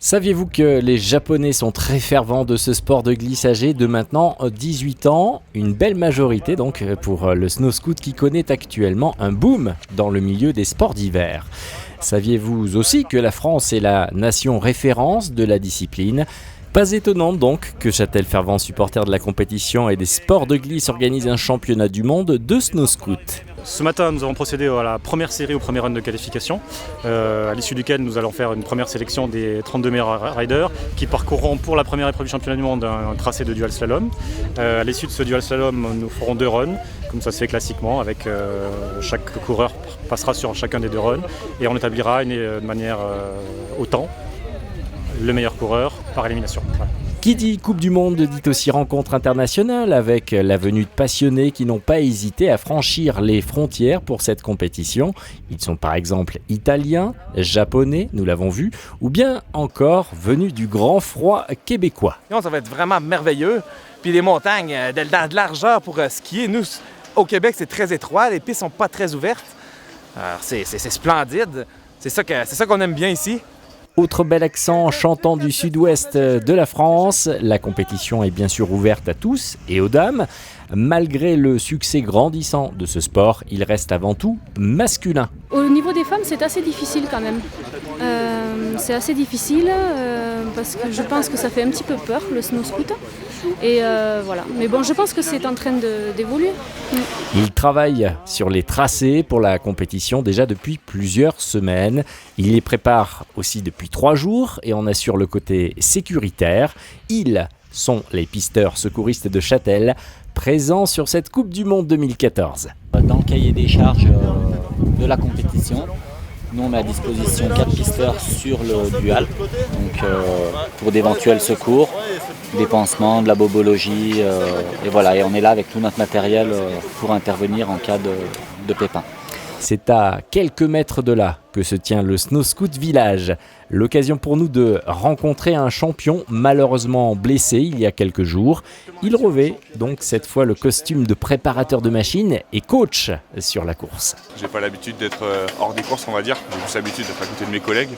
Saviez-vous que les Japonais sont très fervents de ce sport de glisse âgé de maintenant 18 ans? Une belle majorité donc pour le snow scoot qui connaît actuellement un boom dans le milieu des sports d'hiver. Saviez-vous aussi que la France est la nation référence de la discipline? Pas étonnant donc que Châtel, fervent supporter de la compétition et des sports de glisse, organise un championnat du monde de snow scoot. Ce matin, nous avons procédé à la première série, au premier run de qualification, à l'issue duquel nous allons faire une première sélection des 32 meilleurs riders qui parcourront pour la première épreuve du championnat du monde un tracé de dual slalom. À l'issue de ce dual slalom, nous ferons 2 runs, comme ça se fait classiquement, avec chaque coureur passera sur chacun des 2 runs et on établira de manière au temps le meilleur coureur par élimination. Voilà. Qui dit Coupe du Monde dit aussi rencontre internationale avec la venue de passionnés qui n'ont pas hésité à franchir les frontières pour cette compétition. Ils sont par exemple italiens, japonais, nous l'avons vu, ou bien encore venus du grand froid québécois. Ça va être vraiment merveilleux. Puis les montagnes, de largeur pour skier. Nous, au Québec, c'est très étroit, les pistes sont pas très ouvertes. Alors, c'est splendide. C'est ça qu'on aime bien ici. Autre bel accent chantant du sud-ouest de la France, la compétition est bien sûr ouverte à tous et aux dames. Malgré le succès grandissant de ce sport, il reste avant tout masculin. Au niveau des femmes, c'est assez difficile quand même. C'est assez difficile parce que je pense que ça fait un petit peu peur, le snow scoot. Et voilà. Mais bon, je pense que c'est en train d'évoluer. Il travaille sur les tracés pour la compétition déjà depuis plusieurs semaines. Il les prépare aussi depuis 3 jours et en assure le côté sécuritaire. Ils sont les pisteurs secouristes de Châtel, présents sur cette Coupe du Monde 2014. Dans le cahier des charges de la compétition, nous on met à disposition 4 pisteurs sur le dual, donc pour d'éventuels secours, des pansements, de la bobologie, et voilà, et on est là avec tout notre matériel pour intervenir en cas de pépin. C'est à quelques mètres de là que se tient le Snow Scoot Village. L'occasion pour nous de rencontrer un champion malheureusement blessé il y a quelques jours. Il revêt donc cette fois le costume de préparateur de machine et coach sur la course. J'ai pas l'habitude d'être hors des courses, on va dire. J'ai juste l'habitude d'être à côté de mes collègues.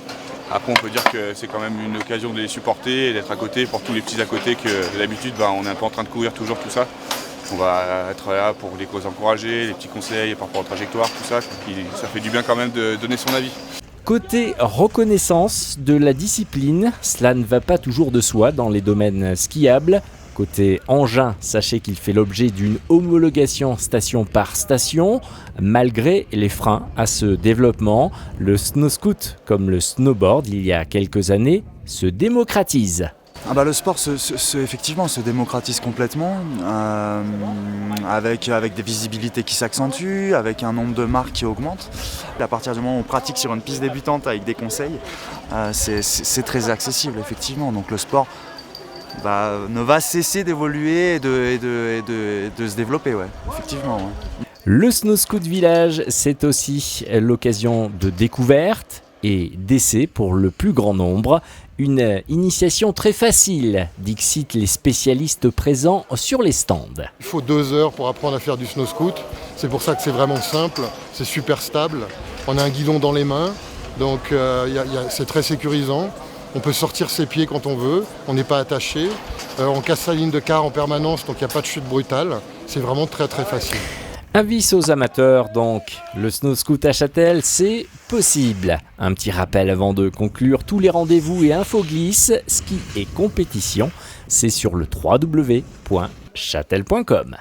Après, on peut dire que c'est quand même une occasion de les supporter et d'être à côté pour tous les petits à côté que d'habitude, on est un peu en train de courir toujours tout ça. On va être là pour les causes encouragées, les petits conseils par rapport aux trajectoires, tout ça. Ça fait du bien quand même de donner son avis. Côté reconnaissance de la discipline, cela ne va pas toujours de soi dans les domaines skiables. Côté engin, sachez qu'il fait l'objet d'une homologation station par station. Malgré les freins à ce développement, le snow scoot, comme le snowboard il y a quelques années, se démocratise. Le sport effectivement se démocratise complètement, avec des visibilités qui s'accentuent, avec un nombre de marques qui augmente. À partir du moment où on pratique sur une piste débutante avec des conseils, c'est très accessible effectivement. Donc le sport ne va cesser d'évoluer et de se développer, ouais, effectivement. Ouais. Le Snow Scoot Village, c'est aussi l'occasion de découverte et d'essai pour le plus grand nombre. Une initiation très facile, dixit les spécialistes présents sur les stands. Il faut 2 heures pour apprendre à faire du snow scoot. C'est pour ça que c'est vraiment simple, c'est super stable. On a un guidon dans les mains, donc c'est très sécurisant. On peut sortir ses pieds quand on veut, on n'est pas attaché. On casse sa ligne de quart en permanence, donc il n'y a pas de chute brutale. C'est vraiment très très facile. Avis aux amateurs donc, le snow scoot à Châtel, c'est possible. Un petit rappel avant de conclure, tous les rendez-vous et infos glisse, ski et compétition, c'est sur le www.chatel.com.